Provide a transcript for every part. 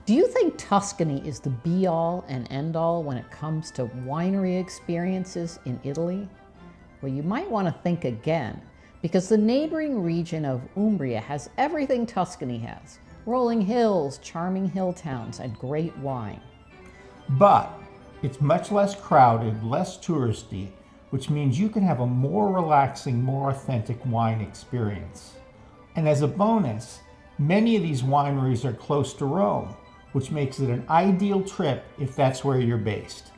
Do you think Tuscany is the be-all and end-all when it comes to winery experiences in Italy? Well, you might want to think again, because the neighboring region of Umbria has everything Tuscany has: rolling hills, charming hill towns, and great wine. But it's much less crowded, less touristy, which means you can have a more relaxing, more authentic wine experience. And as a bonus, many of these wineries are close to Rome, which makes it an ideal trip if that's where you're based.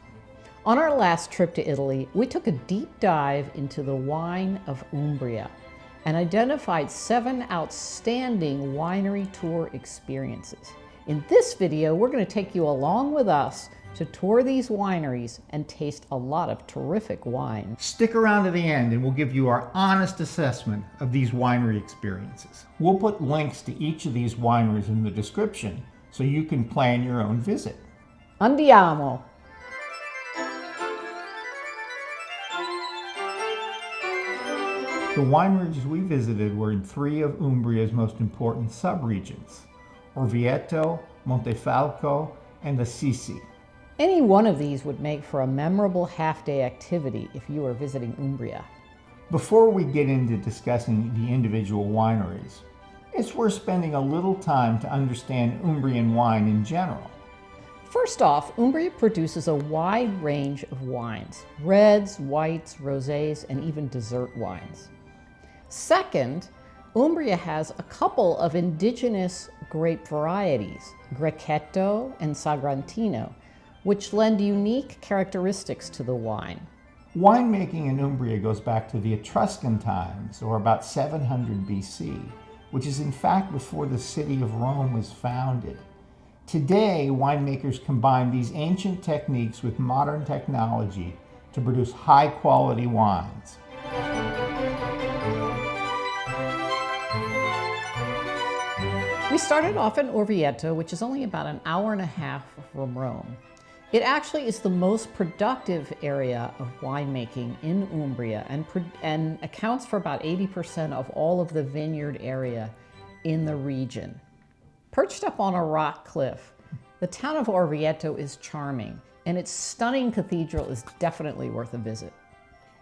On our last trip to Italy, we took a deep dive into the wine of Umbria and identified 7 outstanding winery tour experiences. In this video, we're going to take you along with us to tour these wineries and taste a lot of terrific wine. Stick around to the end and we'll give you our honest assessment of these winery experiences. We'll put links to each of these wineries in the description so you can plan your own visit. Andiamo! The wineries we visited were in 3 of Umbria's most important subregions: Orvieto, Montefalco, and Assisi. Any one of these would make for a memorable half-day activity if you were visiting Umbria. Before we get into discussing the individual wineries, it's worth spending a little time to understand Umbrian wine in general. First off, Umbria produces a wide range of wines: reds, whites, rosés, and even dessert wines. Second, Umbria has a couple of indigenous grape varieties, Grechetto and Sagrantino, which lend unique characteristics to the wine. Winemaking in Umbria goes back to the Etruscan times, or about 700 BC, which is in fact before the city of Rome was founded. Today, winemakers combine these ancient techniques with modern technology to produce high-quality wines. We started off in Orvieto, which is only about an hour and a half from Rome. It actually is the most productive area of winemaking in Umbria and accounts for about 80% of all of the vineyard area in the region. Perched up on a rock cliff, the town of Orvieto is charming, and its stunning cathedral is definitely worth a visit.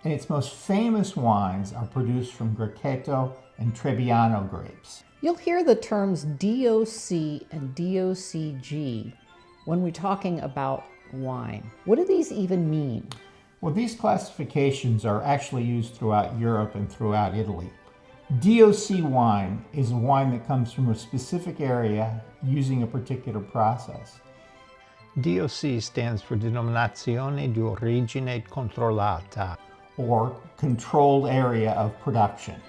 And its most famous wines are produced from Grechetto and Trebbiano grapes. You'll hear the terms DOC and DOCG when we're talking about wine. What do these even mean? Well, these classifications are actually used throughout Europe and throughout Italy. DOC wine is a wine that comes from a specific area using a particular process. DOC stands for Denominazione di Origine Controllata, or Controlled Area of Production.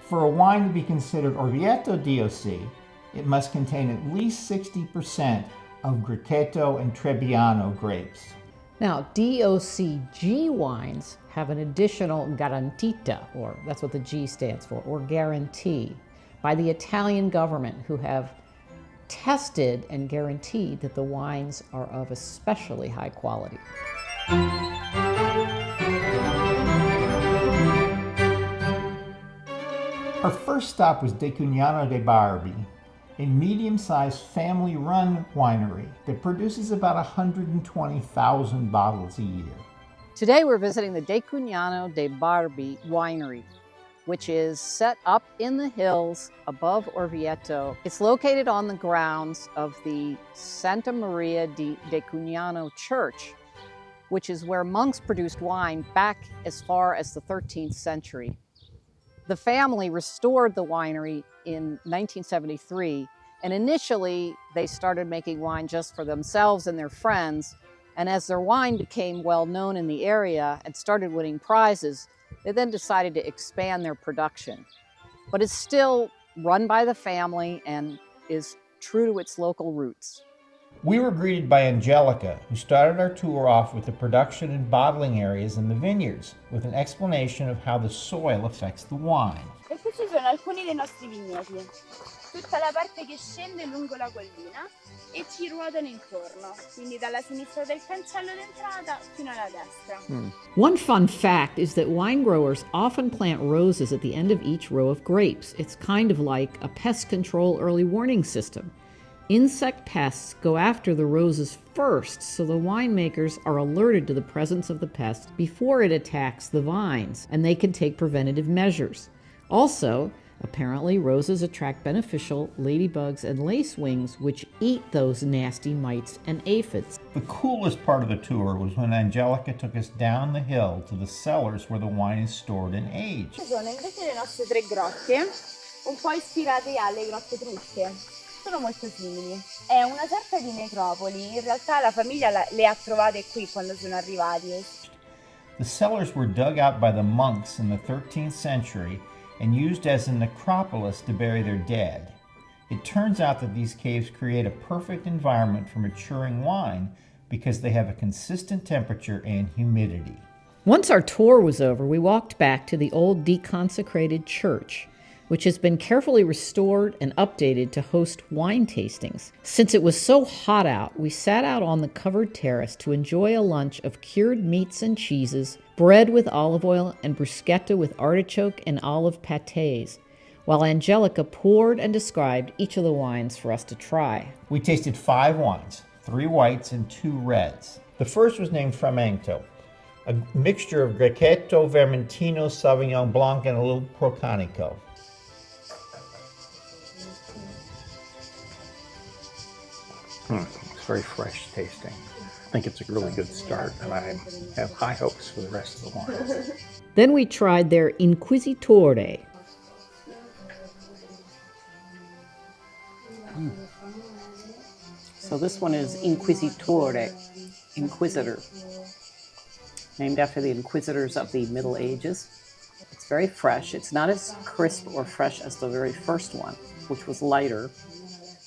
For a wine to be considered Orvieto DOC, it must contain at least 60% of Grechetto and Trebbiano grapes. Now, DOCG wines have an additional garantita, or that's what the G stands for, or guarantee, by the Italian government, who have tested and guaranteed that the wines are of especially high quality. Our first stop was Decugnano de' Barbi, a medium-sized family-run winery that produces about 120,000 bottles a year. Today we're visiting the Decugnano de' Barbi winery, which is set up in the hills above Orvieto. It's located on the grounds of the Santa Maria di Decugnano Church, which is where monks produced wine back as far as the 13th century. The family restored the winery in 1973, and initially they started making wine just for themselves and their friends, and as their wine became well known in the area and started winning prizes, they then decided to expand their production. But it's still run by the family and is true to its local roots. We were greeted by Angelica, who started our tour off with the production and bottling areas in the vineyards, with an explanation of how the soil affects the wine. E questi sono alcuni dei nostri vigneti. Tutta la parte che scende lungo la collina e ci ruotano intorno, quindi dalla sinistra del cancello d'entrata fino alla destra. One fun fact is that wine growers often plant roses at the end of each row of grapes. It's kind of like a pest control early warning system. Insect pests go after the roses first, so the winemakers are alerted to the presence of the pest before it attacks the vines, and they can take preventative measures. Also, apparently roses attract beneficial ladybugs and lacewings, which eat those nasty mites and aphids. The coolest part of the tour was when Angelica took us down the hill to the cellars where the wine is stored and aged. Sono invece le nostre tre grotte, un po' ispirate alle grotte etrusche. Sono molto simili. È una sorta di necropoli. In realtà la famiglia le ha trovate qui quando sono arrivati. The cellars were dug out by the monks in the 13th century and used as a necropolis to bury their dead. It turns out that these caves create a perfect environment for maturing wine because they have a consistent temperature and humidity. Once our tour was over, we walked back to the old deconsecrated church, which has been carefully restored and updated to host wine tastings. Since it was so hot out, we sat out on the covered terrace to enjoy a lunch of cured meats and cheeses, bread with olive oil, and bruschetta with artichoke and olive pâtés, while Angelica poured and described each of the wines for us to try. We tasted 5 wines, 3 whites and 2 reds. The first was named Frumento, a mixture of Grechetto, Vermentino, Sauvignon Blanc, and a little Procanico. It's very fresh tasting. I think it's a really good start, and I have high hopes for the rest of the wine. Then we tried their Inquisitore. So this one is Inquisitore, Inquisitor, named after the inquisitors of the Middle Ages. It's very fresh. It's not as crisp or fresh as the very first one, which was lighter,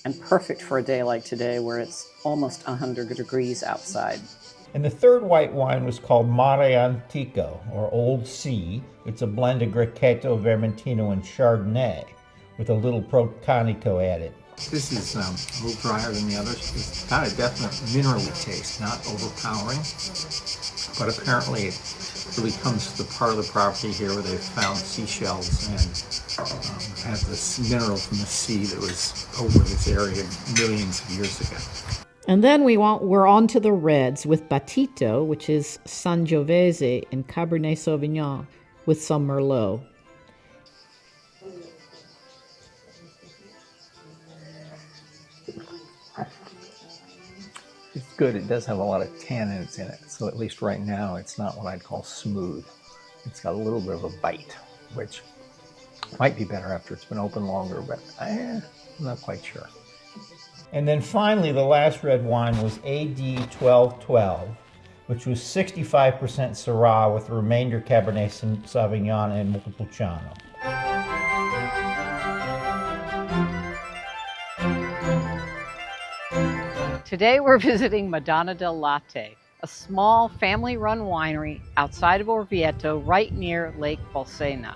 and perfect for a day like today where it's almost 100 degrees outside. And the third white wine was called Mare Antico, or Old Sea. It's a blend of Grechetto, Vermentino, and Chardonnay, with a little Procanico added. This is a little drier than the others. It's got a definite minerally taste, not overpowering, but apparently it really comes to the part of the property here where they've found seashells and had this mineral from the sea that was over this area millions of years ago. And then we're on to the reds with Batito, which is Sangiovese, and Cabernet Sauvignon with some Merlot. It's good. It does have a lot of tannins in it, so at least right now it's not what I'd call smooth. It's got a little bit of a bite, which might be better after it's been open longer, but I'm not quite sure. And then finally, the last red wine was AD 1212, which was 65% Syrah with the remainder Cabernet Sauvignon and Montepulciano. Today we're visiting Madonna del Latte, a small family-run winery outside of Orvieto right near Lake Bolsena.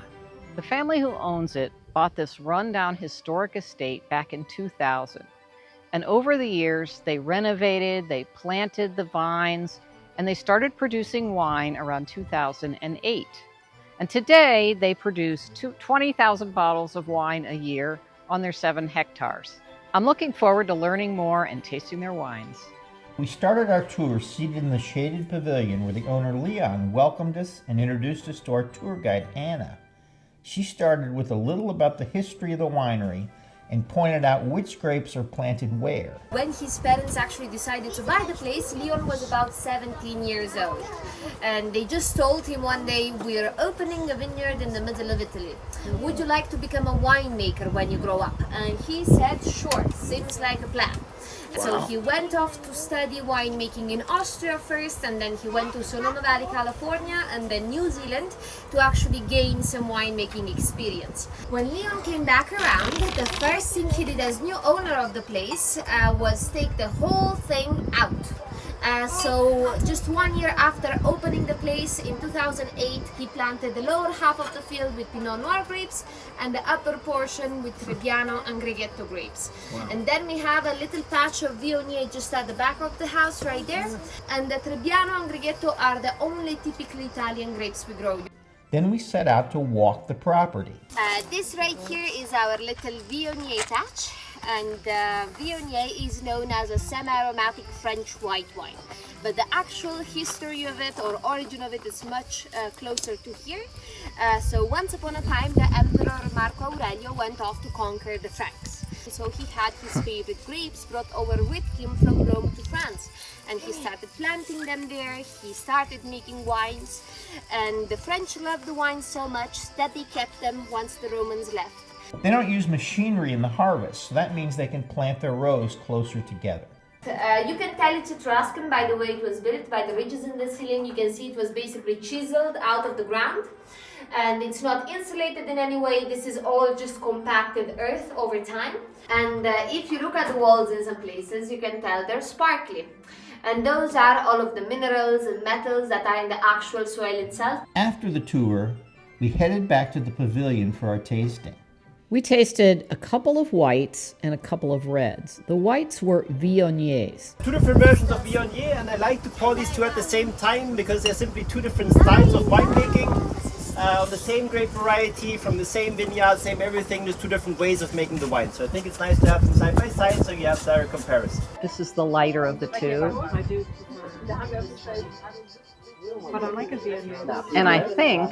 The family who owns it bought this rundown historic estate back in 2000. And over the years, they renovated, they planted the vines, and they started producing wine around 2008. And today they produce 20,000 bottles of wine a year on their 7 hectares. I'm looking forward to learning more and tasting their wines. We started our tour seated in the shaded pavilion where the owner Leon welcomed us and introduced us to our tour guide Anna. She started with a little about the history of the winery and pointed out which grapes are planted where. When his parents actually decided to buy the place, Leon was about 17 years old. And they just told him one day, we're opening a vineyard in the middle of Italy. Would you like to become a winemaker when you grow up? And he said, sure, seems like a plan. So he went off to study winemaking in Austria first, and then he went to Sonoma Valley, California, and then New Zealand to actually gain some winemaking experience. When Leon came back around, the first thing he did as new owner of the place was take the whole thing out. So just 1 year after opening the place in 2008, he planted the lower half of the field with Pinot Noir grapes and the upper portion with Trebbiano and Grechetto grapes. Wow. And then we have a little patch of Viognier just at the back of the house right there. And the Trebbiano and Grechetto are the only typical Italian grapes we grow. Then we set out to walk the property. This right here is our little Viognier patch. and Viognier is known as a semi-aromatic French white wine. But the actual history of it or origin of it is much closer to here. So once upon a time, the Emperor Marco Aurelio went off to conquer the Franks. So he had his favorite grapes brought over with him from Rome to France. And he started planting them there, he started making wines. And the French loved the wines so much that they kept them once the Romans left. They don't use machinery in the harvest, so that means they can plant their rows closer together. You can tell it's Etruscan by the way it was built, by the ridges in the ceiling. You can see it was basically chiseled out of the ground. And it's not insulated in any way. This is all just compacted earth over time. And if you look at the walls in some places, you can tell they're sparkly. And those are all of the minerals and metals that are in the actual soil itself. After the tour, we headed back to the pavilion for our tasting. We tasted a couple of whites and a couple of reds. The whites were Viogniers. Two different versions of Viognier, and I like to pour these two at the same time because they're simply two different styles of winemaking. Of the same grape variety, from the same vineyard, same everything, there's two different ways of making the wine. So I think it's nice to have them side by side so you have direct comparison. This is the lighter of the two. And I think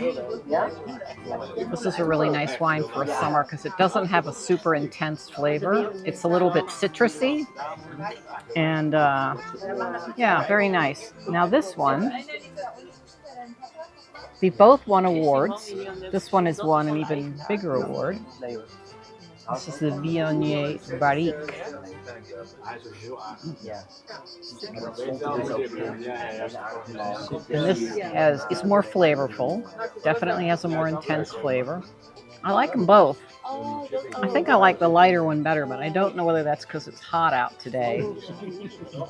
this is a really nice wine for summer because it doesn't have a super intense flavor. It's a little bit citrusy and yeah, very nice. Now this one, they both won awards. This one has won an even bigger award. This is the Viognier Barrique. And this is more flavorful. Definitely has a more intense flavor. I like them both. I think I like the lighter one better, but I don't know whether that's because it's hot out today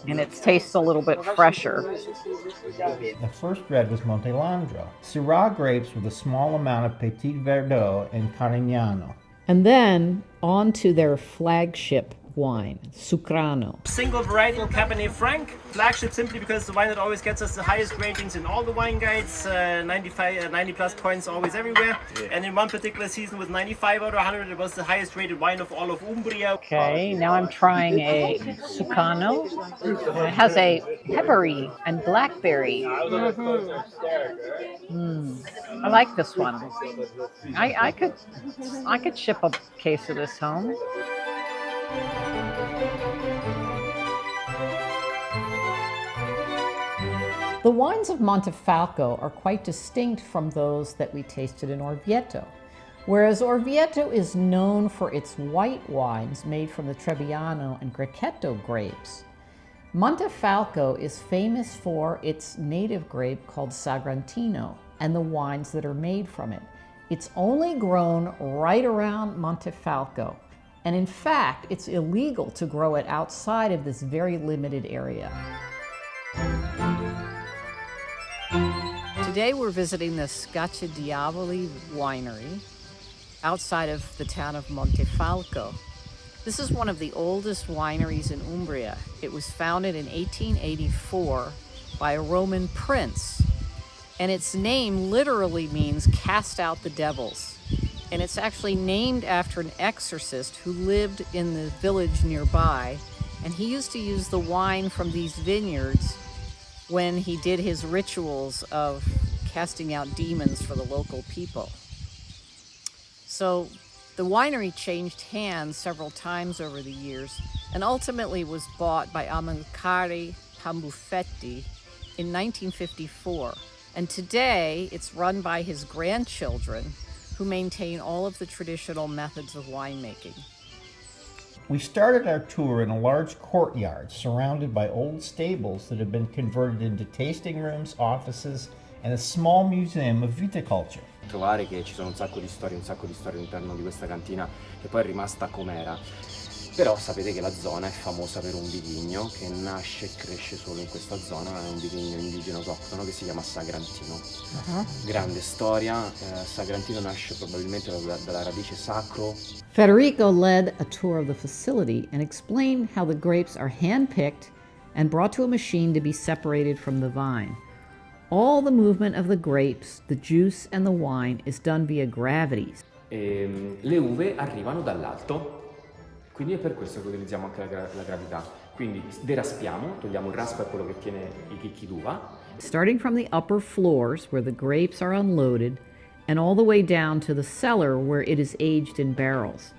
and it tastes a little bit fresher. The first red was Montelandro, Syrah grapes with a small amount of Petit Verdot and Carignano. And then on to their flagship wine, Sucrano. Single varietal Cabernet Franc. Flagship simply because it's the wine that always gets us the highest ratings in all the wine guides, 90 plus points always everywhere. And in one particular season with 95 out of 100, it was the highest rated wine of all of Umbria. Okay, now I'm trying a Sucrano. It has a peppery and blackberry. I like this one. I could ship a case of this home. The wines of Montefalco are quite distinct from those that we tasted in Orvieto. Whereas Orvieto is known for its white wines made from the Trebbiano and Grechetto grapes, Montefalco is famous for its native grape called Sagrantino and the wines that are made from it. It's only grown right around Montefalco, and in fact, it's illegal to grow it outside of this very limited area. Today we're visiting the Scacciadiavoli winery outside of the town of Montefalco. This is one of the oldest wineries in Umbria. It was founded in 1884 by a Roman prince, and its name literally means cast out the devils. And it's actually named after an exorcist who lived in the village nearby, and he used to use the wine from these vineyards when he did his rituals of casting out demons for the local people. So the winery changed hands several times over the years and ultimately was bought by Amilcare Pambuffetti in 1954. And today it's run by his grandchildren who maintain all of the traditional methods of winemaking. We started our tour in a large courtyard surrounded by old stables that have been converted into tasting rooms, offices, and a small museum of viticulture. Trovare che ci sono un sacco di storie all'interno di questa cantina che poi è rimasta com'era. Però sapete che la zona è famosa per un vitigno che nasce e cresce solo in questa zona, è un vitigno indigeno autoctono che si chiama Sagrantino. Grande storia, Sagrantino nasce probabilmente dalla radice sacro. Federico led a tour of the facility and explained how the grapes are hand-picked and brought to a machine to be separated from the vine. All the movement of the grapes, the juice, and the wine is done via gravity. Le uve arrivano dall'alto Quindi è per questo che utilizziamo anche la gravità. Quindi deraspiamo, togliamo il raspo, è quello che tiene i chicchi d'uva. Starting from the upper floors where the grapes are unloaded and all the way down to the cellar where it is aged in barrels,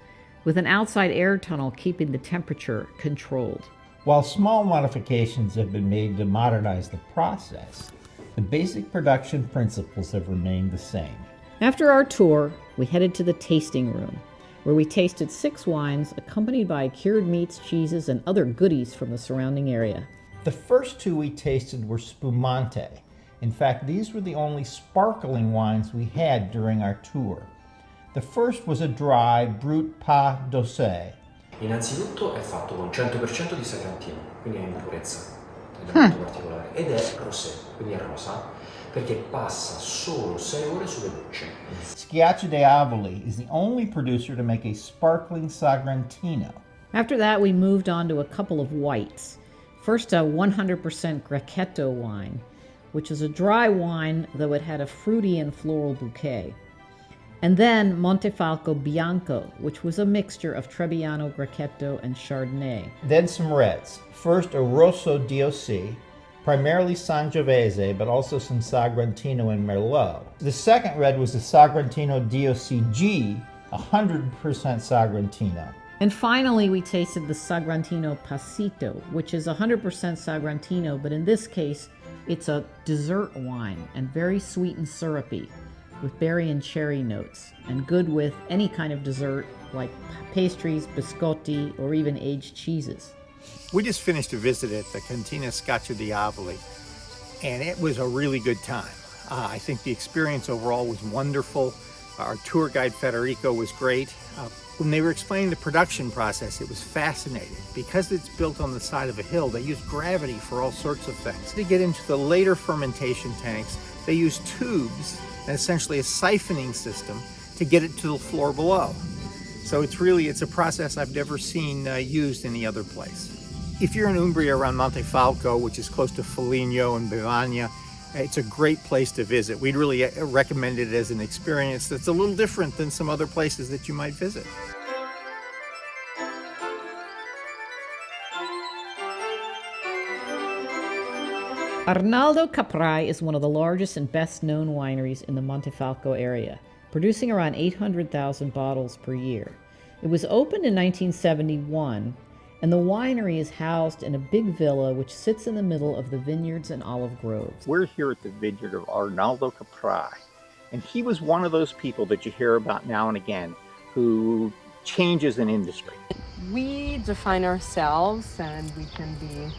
with an outside air tunnel keeping the temperature controlled. While small modifications have been made to modernize the process, the basic production principles have remained the same. After our tour, we headed to the tasting room, where we tasted 6 wines accompanied by cured meats, cheeses, and other goodies from the surrounding area. The first 2 we tasted were spumante. In fact, these were the only sparkling wines we had during our tour. The first was a dry Brut Pas d'Ossée. Innanzitutto è fatto con 100% di sagrantino, quindi è in purezza, ed è molto particolare, ed è rosé, quindi è rosa, perché passa solo 6 ore sulle bucce. Schiaccia d'Avoli is the only producer to make a sparkling Sagrantino. After that, we moved on to a couple of whites. First, a 100% Grechetto wine, which is a dry wine, though it had a fruity and floral bouquet. And then Montefalco Bianco, which was a mixture of Trebbiano Grechetto and Chardonnay. Then some reds. First, a Rosso DOC, primarily Sangiovese, but also some Sagrantino and Merlot. The second red was the Sagrantino DOCG, 100% Sagrantino. And finally, we tasted the Sagrantino Passito, which is 100% Sagrantino, but in this case, it's a dessert wine and very sweet and syrupy, with berry and cherry notes, and good with any kind of dessert like pastries, biscotti, or even aged cheeses. We just finished a visit at the Cantina Scaccia d'Avoli, and it was a really good time. I think the experience overall was wonderful. Our tour guide Federico was great. When they were explaining the production process, it was fascinating. Because it's built on the side of a hill, they use gravity for all sorts of things. To get into the later fermentation tanks, they use tubes and essentially a siphoning system to get it to the floor below. So it's a process I've never seen used any other place. If you're in Umbria around Montefalco, which is close to Foligno and Bevagna, it's a great place to visit. We'd really recommend it as an experience that's a little different than some other places that you might visit. Arnaldo Caprai is one of the largest and best-known wineries in the Montefalco area, producing around 800,000 bottles per year. It was opened in 1971, and the winery is housed in a big villa which sits in the middle of the vineyards and olive groves. We're here at the vineyard of Arnaldo Caprai, and he was one of those people that you hear about now and again who changes an industry. We define ourselves, and we can be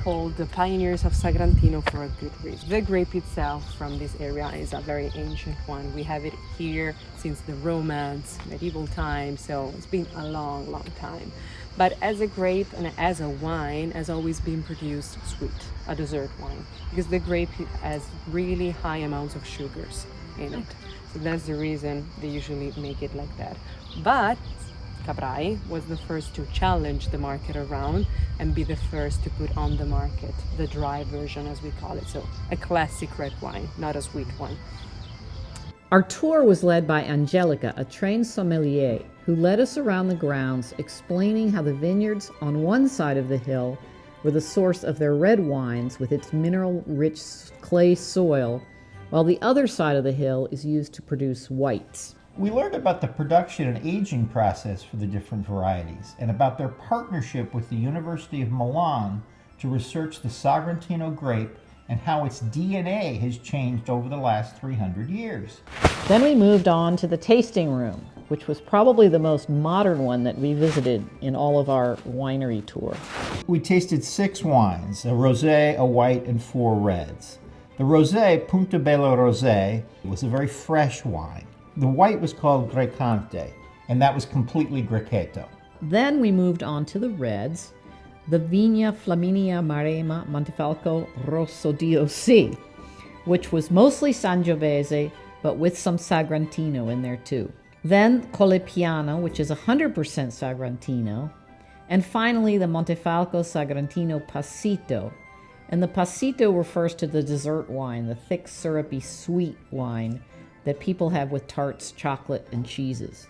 called the pioneers of Sagrantino for a good reason. The grape itself from this area is a very ancient one. We have it here since the Romans, medieval times, so it's been a long, long time. But as a grape and as a wine has always been produced sweet, a dessert wine, because the grape has really high amounts of sugars in it. So that's the reason they usually make it like that. But Caprai was the first to challenge the market around and be the first to put on the market the dry version, as we call it. So a classic red wine, not a sweet one. Our tour was led by Angelica, a trained sommelier, who led us around the grounds, explaining how the vineyards on one side of the hill were the source of their red wines with its mineral-rich clay soil, while the other side of the hill is used to produce whites. We learned about the production and aging process for the different varieties and about their partnership with the University of Milan to research the Sagrantino grape and how its DNA has changed over the last 300 years. Then we moved on to the tasting room, which was probably the most modern one that we visited in all of our winery tour. We tasted 6 wines, a rosé, a white, and 4 reds. The rosé, Punta Bella Rosé, was a very fresh wine. The white was called Grecante, and that was completely Grechetto. Then we moved on to the reds, the Vigna Flaminia Maremma Montefalco Rosso DOC, which was mostly Sangiovese, but with some Sagrantino in there too. Then Collepiano, which is 100% Sagrantino. And finally, the Montefalco Sagrantino Passito. And the Passito refers to the dessert wine, the thick, syrupy, sweet wine that people have with tarts, chocolate, and cheeses.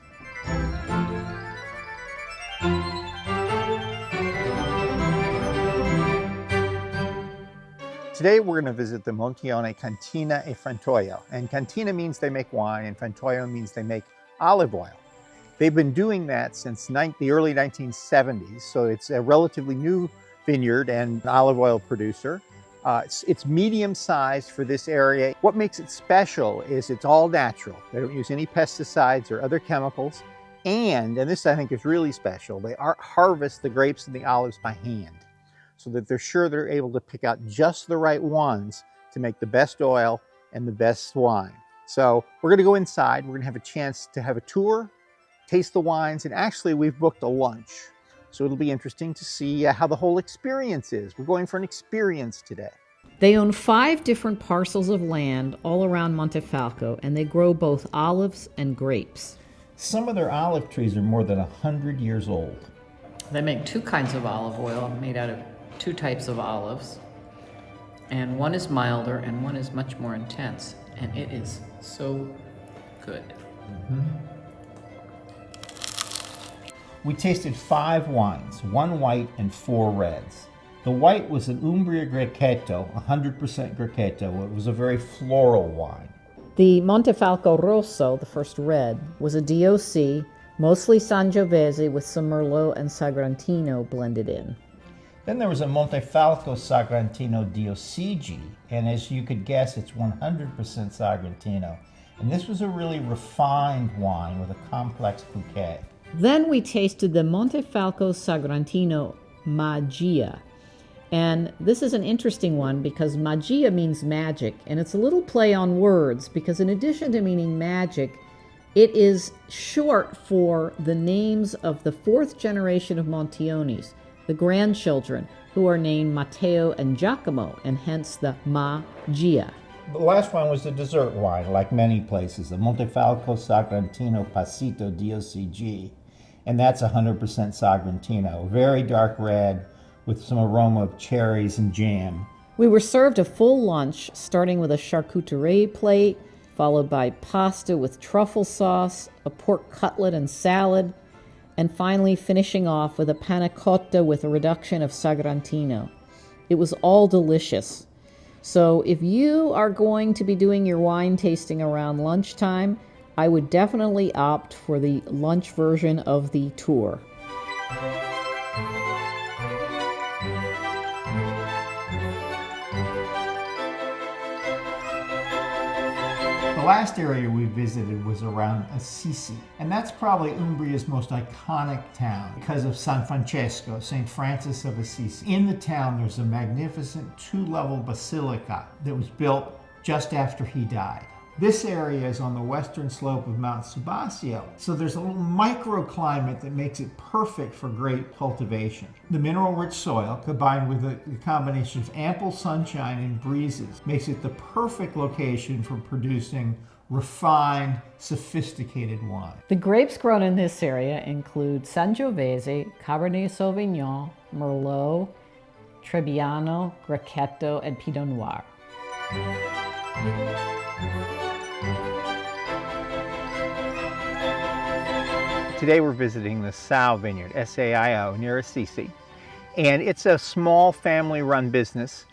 Today we're going to visit the Montione Cantina e Frantoio. And cantina means they make wine, and Frantoio means they make olive oil. They've been doing that since the early 1970s, so it's a relatively new vineyard and olive oil producer. It's medium-sized for this area. What makes it special is it's all natural. They don't use any pesticides or other chemicals. And this I think is really special, they harvest the grapes and the olives by hand, so that they're sure they're able to pick out just the right ones to make the best oil and the best wine. So we're going to go inside. We're going to have a chance to have a tour, taste the wines, and actually we've booked a lunch. So it'll be interesting to see how the whole experience is. We're going for an experience today. They own 5 different parcels of land all around Montefalco, and they grow both olives and grapes. Some of their olive trees are more than 100 years old. They make 2 kinds of olive oil made out of 2 types of olives, and one is milder and one is much more intense, and it is so good. We tasted 5 wines, 1 white and 4 reds. The white was an Umbria Grechetto, 100% Grechetto. It was a very floral wine. The Montefalco Rosso, the first red, was a DOC, mostly Sangiovese with some Merlot and Sagrantino blended in. Then there was a Montefalco Sagrantino DOCG, and as you could guess, it's 100% Sagrantino. And this was a really refined wine with a complex bouquet. Then we tasted the Montefalco Sagrantino Magia. And this is an interesting one because magia means magic, and it's a little play on words because in addition to meaning magic, it is short for the names of the 4th generation of Montionis, the grandchildren, who are named Matteo and Giacomo, and hence the Magia. The last one was the dessert wine, like many places, the Montefalco Sagrantino Passito DOCG, and that's 100% Sagrantino, very dark red with some aroma of cherries and jam. We were served a full lunch, starting with a charcuterie plate, followed by pasta with truffle sauce, a pork cutlet and salad, and finally finishing off with a panna cotta with a reduction of Sagrantino. It was all delicious. So if you are going to be doing your wine tasting around lunchtime, I would definitely opt for the lunch version of the tour. The last area we visited was around Assisi, and that's probably Umbria's most iconic town because of San Francesco, St. Francis of Assisi. In the town, there's a magnificent 2-level basilica that was built just after he died. This area is on the western slope of Mount Subasio, so there's a little microclimate that makes it perfect for grape cultivation. The mineral-rich soil, combined with a combination of ample sunshine and breezes, makes it the perfect location for producing refined, sophisticated wine. The grapes grown in this area include Sangiovese, Cabernet Sauvignon, Merlot, Trebbiano, Grechetto, and Pinot Noir. Today we're visiting the Sao Vineyard, S-A-I-O, near Assisi. And it's a small family-run business.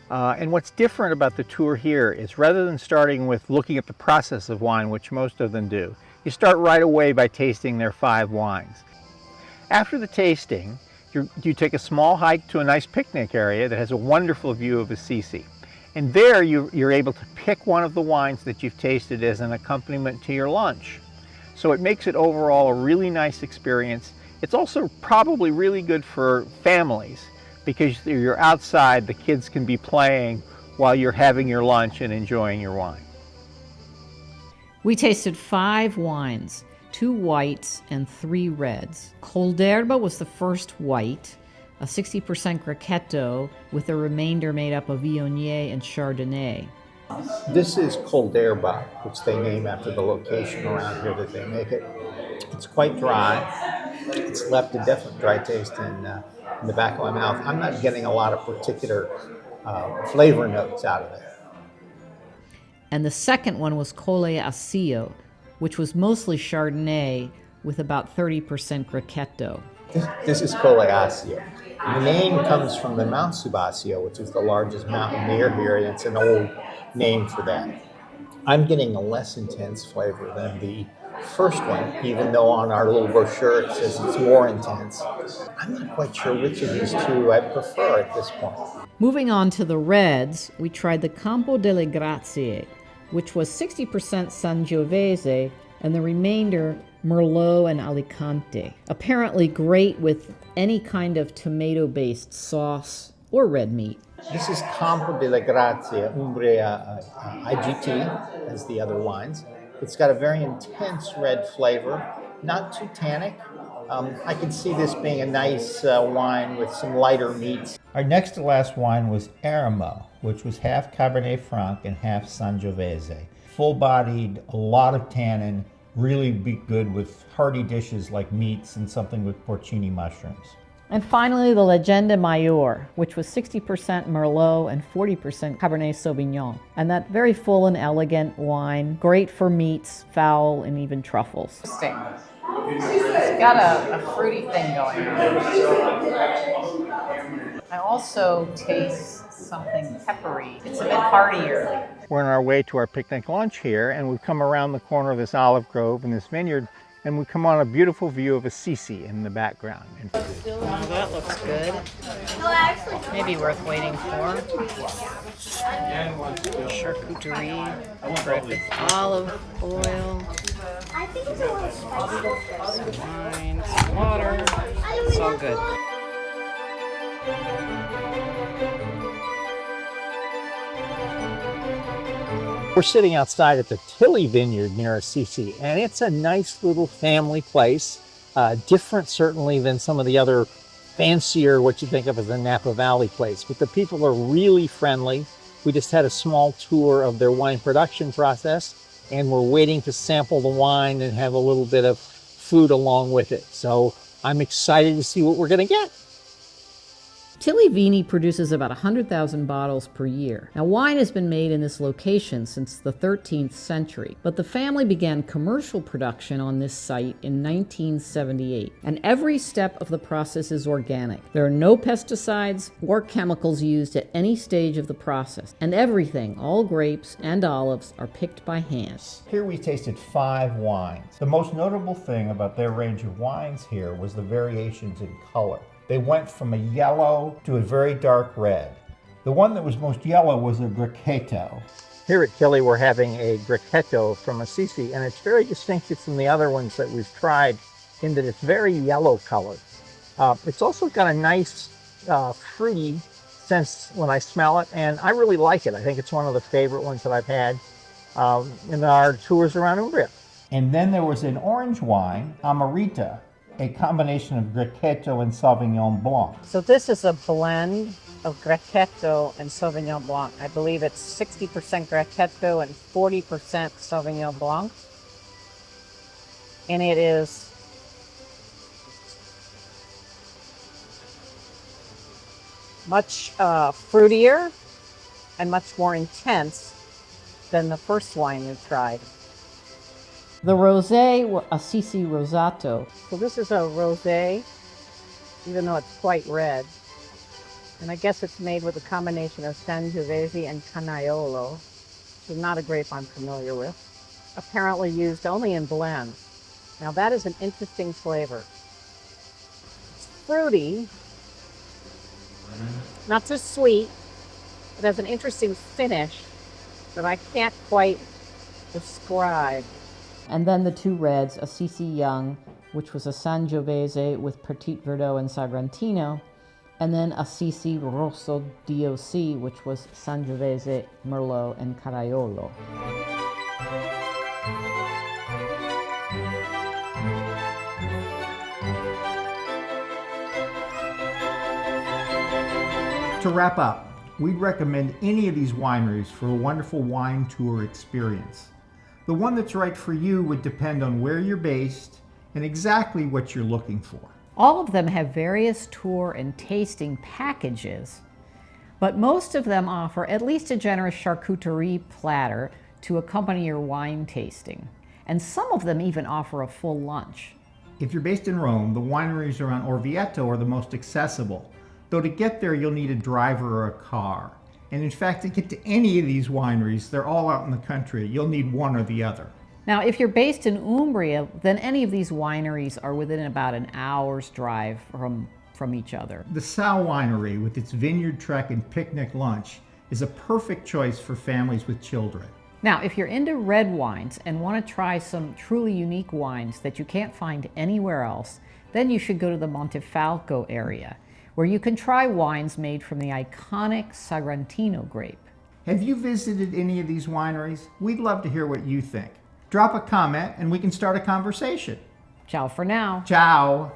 And what's different about the tour here is rather than starting with looking at the process of wine, which most of them do, you start right away by tasting their 5 wines. After the tasting, you take a small hike to a nice picnic area that has a wonderful view of Assisi. And there you're able to pick one of the wines that you've tasted as an accompaniment to your lunch. So it makes it overall a really nice experience. It's also probably really good for families because you're outside, the kids can be playing while you're having your lunch and enjoying your wine. We tasted 5 wines, 2 whites and 3 reds. Colderba was the first white, a 60% Grechetto with the remainder made up of Viognier and Chardonnay. This is Colderba, which they name after the location around here that they make it. It's quite dry. It's left a definite dry taste in the back of my mouth. I'm not getting a lot of particular flavor notes out of it. And the second one was Colle Asio, which was mostly Chardonnay with about 30% Grechetto. This is Coleaccio. The name comes from the Mount Subasio, which is the largest mountain near here, and it's an old name for that. I'm getting a less intense flavor than the first one, even though on our little brochure it says it's more intense. I'm not quite sure which of these two I prefer at this point. Moving on to the reds, we tried the Campo delle Grazie, which was 60% Sangiovese and the remainder Merlot and Alicante. Apparently great with any kind of tomato-based sauce or red meat. This is Campo delle Grazie, Umbria IGT, as the other wines. It's got a very intense red flavor, not too tannic. I can see this being a nice wine with some lighter meats. Our next to last wine was Eremo, which was half Cabernet Franc and half Sangiovese. Full-bodied, a lot of tannin, really be good with hearty dishes like meats and something with porcini mushrooms. And finally, the Legenda Mayor, which was 60% Merlot and 40% Cabernet Sauvignon. And that very full and elegant wine, great for meats, fowl, and even truffles. Interesting. It's got a fruity thing going on. I also taste something peppery. It's a bit heartier. We're on our way to our picnic lunch here, and we've come around the corner of this olive grove and this vineyard, and we come on a beautiful view of Assisi in the background. Oh, that looks good. Maybe worth waiting for. Charcuterie, with olive oil, some wine, some water. It's all good. We're sitting outside at the Tilly Vineyard near Assisi, and it's a nice little family place, different certainly than some of the other fancier, what you think of as a Napa Valley place. But the people are really friendly. We just had a small tour of their wine production process, and we're waiting to sample the wine and have a little bit of food along with it. So I'm excited to see what we're going to get. Tilly Vini produces about 100,000 bottles per year. Now, wine has been made in this location since the 13th century, but the family began commercial production on this site in 1978, and every step of the process is organic. There are no pesticides or chemicals used at any stage of the process, and everything, all grapes and olives, are picked by hand. Here we tasted 5 wines. The most notable thing about their range of wines here was the variations in color. They went from a yellow to a very dark red. The one that was most yellow was a Grechetto. Here at Tilly, we're having a Grechetto from Assisi, and it's very distinctive from the other ones that we've tried in that it's very yellow colored. It's also got a nice fruity sense when I smell it, and I really like it. I think it's one of the favorite ones that I've had in our tours around Umbria. And then there was an orange wine, Amarita, a combination of Grechetto and Sauvignon Blanc. So this is a blend of Grechetto and Sauvignon Blanc. I believe it's 60% Grechetto and 40% Sauvignon Blanc. And it is much fruitier and much more intense than the first wine we tried. The Rosé, Assisi Rosato. So this is a rosé, even though it's quite red. And I guess it's made with a combination of Sangiovese and Canaiolo, which is not a grape I'm familiar with. Apparently used only in blends. Now that is an interesting flavor. It's fruity, not so sweet. It has an interesting finish that I can't quite describe. And then the 2 reds, Assisi Young, which was a Sangiovese with Petit Verdot and Sagrantino, and then Assisi Rosso DOC, which was Sangiovese, Merlot, and Caraiolo. To wrap up, we'd recommend any of these wineries for a wonderful wine tour experience. The one that's right for you would depend on where you're based and exactly what you're looking for. All of them have various tour and tasting packages, but most of them offer at least a generous charcuterie platter to accompany your wine tasting. And some of them even offer a full lunch. If you're based in Rome, the wineries around Orvieto are the most accessible, though to get there you'll need a driver or a car. And in fact, to get to any of these wineries, they're all out in the country. You'll need one or the other. Now, if you're based in Umbria, then any of these wineries are within about an hour's drive from each other. The Sau Winery, with its vineyard trek and picnic lunch, is a perfect choice for families with children. Now, if you're into red wines and want to try some truly unique wines that you can't find anywhere else, then you should go to the Montefalco area, where you can try wines made from the iconic Sagrantino grape. Have you visited any of these wineries? We'd love to hear what you think. Drop a comment and we can start a conversation. Ciao for now. Ciao.